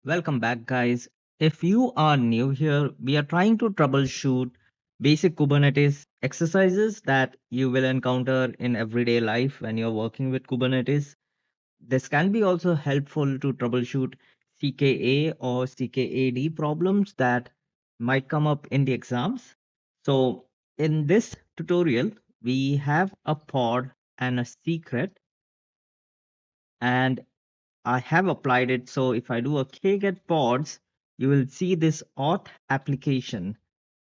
Welcome back, guys. If you are new here, we are trying to troubleshoot basic Kubernetes exercises that you will encounter in everyday life when you're working with Kubernetes. This can be also helpful to troubleshoot CKA or CKAD problems that might come up in the exams. So, in this tutorial, we have a pod and a secret, and I have applied it. So if I do a kget pods, you will see this auth application,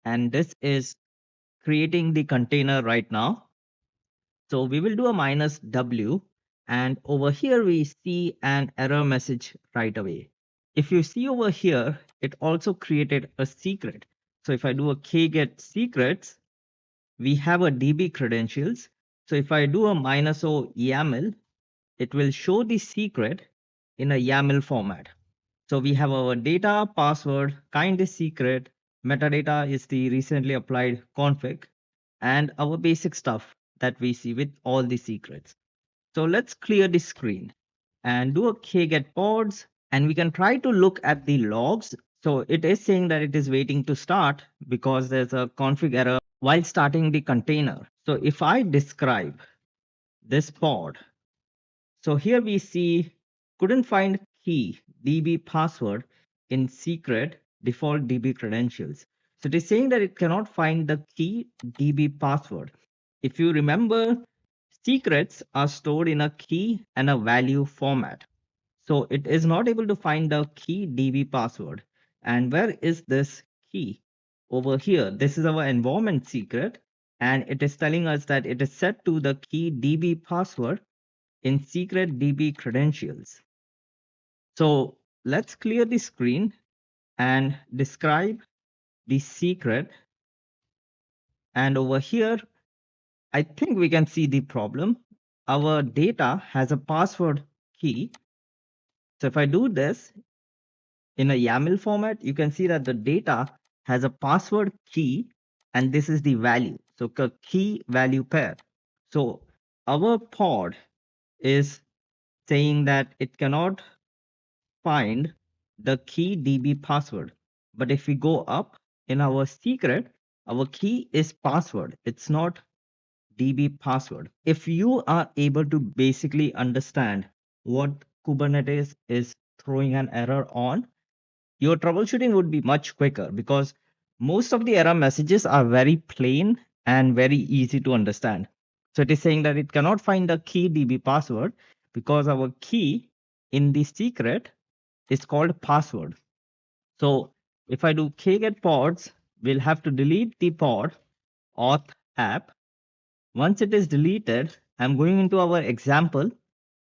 and this is creating the container right now. So we will do a minus W, and over here we see an error message right away. If you see over here, it also created a secret. So if I do a kget secrets, we have a DB credentials. So if I do a minus O YAML, it will show the secret in a YAML format. So we have our data, password, kind is secret, metadata is the recently applied config, and our basic stuff that we see with all the secrets. So let's clear the screen and do a kget pods, and we can try to look at the logs. So it is saying that it is waiting to start because there's a config error while starting the container. So if I describe this pod, so here we see couldn't find key DB password in secret default DB credentials. So it is saying that it cannot find the key DB password. If you remember, secrets are stored in a key and a value format. So it is not able to find the key DB password. And where is this key? Over here, this is our environment secret, and it is telling us that it is set to the key DB password in secret DB credentials. So let's clear the screen and describe the secret. And over here, I think we can see the problem. Our data has a password key. So if I do this in a YAML format, you can see that the data has a password key, and this is the value. So key value pair. So our pod is saying that it cannot find the key DB password. But if we go up in our secret, our key is password. It's not DB password. If you are able to basically understand what Kubernetes is throwing an error on, your troubleshooting would be much quicker because most of the error messages are very plain and very easy to understand. So it is saying that it cannot find the key DB password because our key in the secret is called password. So if I do kget pods, we'll have to delete the pod auth app. Once it is deleted, I'm going into our example,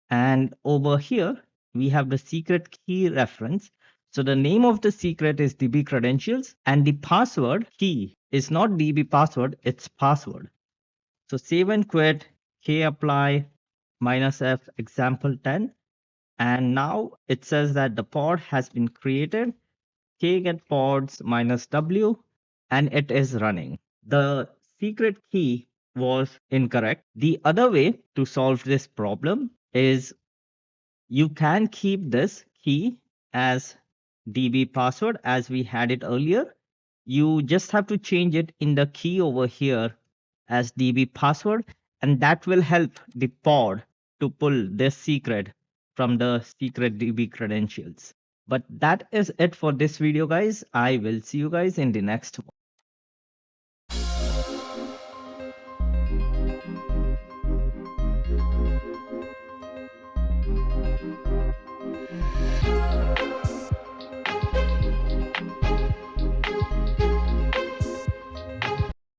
and over here we have the secret key reference. So the name of the secret is DB credentials, and the password key is not DB password, it's password. So save and quit, k apply -f example 10. And now it says that the pod has been created, kget pods -w, and it is running. The secret key was incorrect. The other way to solve this problem is you can keep this key as DB password as we had it earlier. You just have to change it in the key over here as DB password, and that will help the pod to pull this secret from the secret DB credentials. But that is it for this video, guys. I will see you guys in the next one.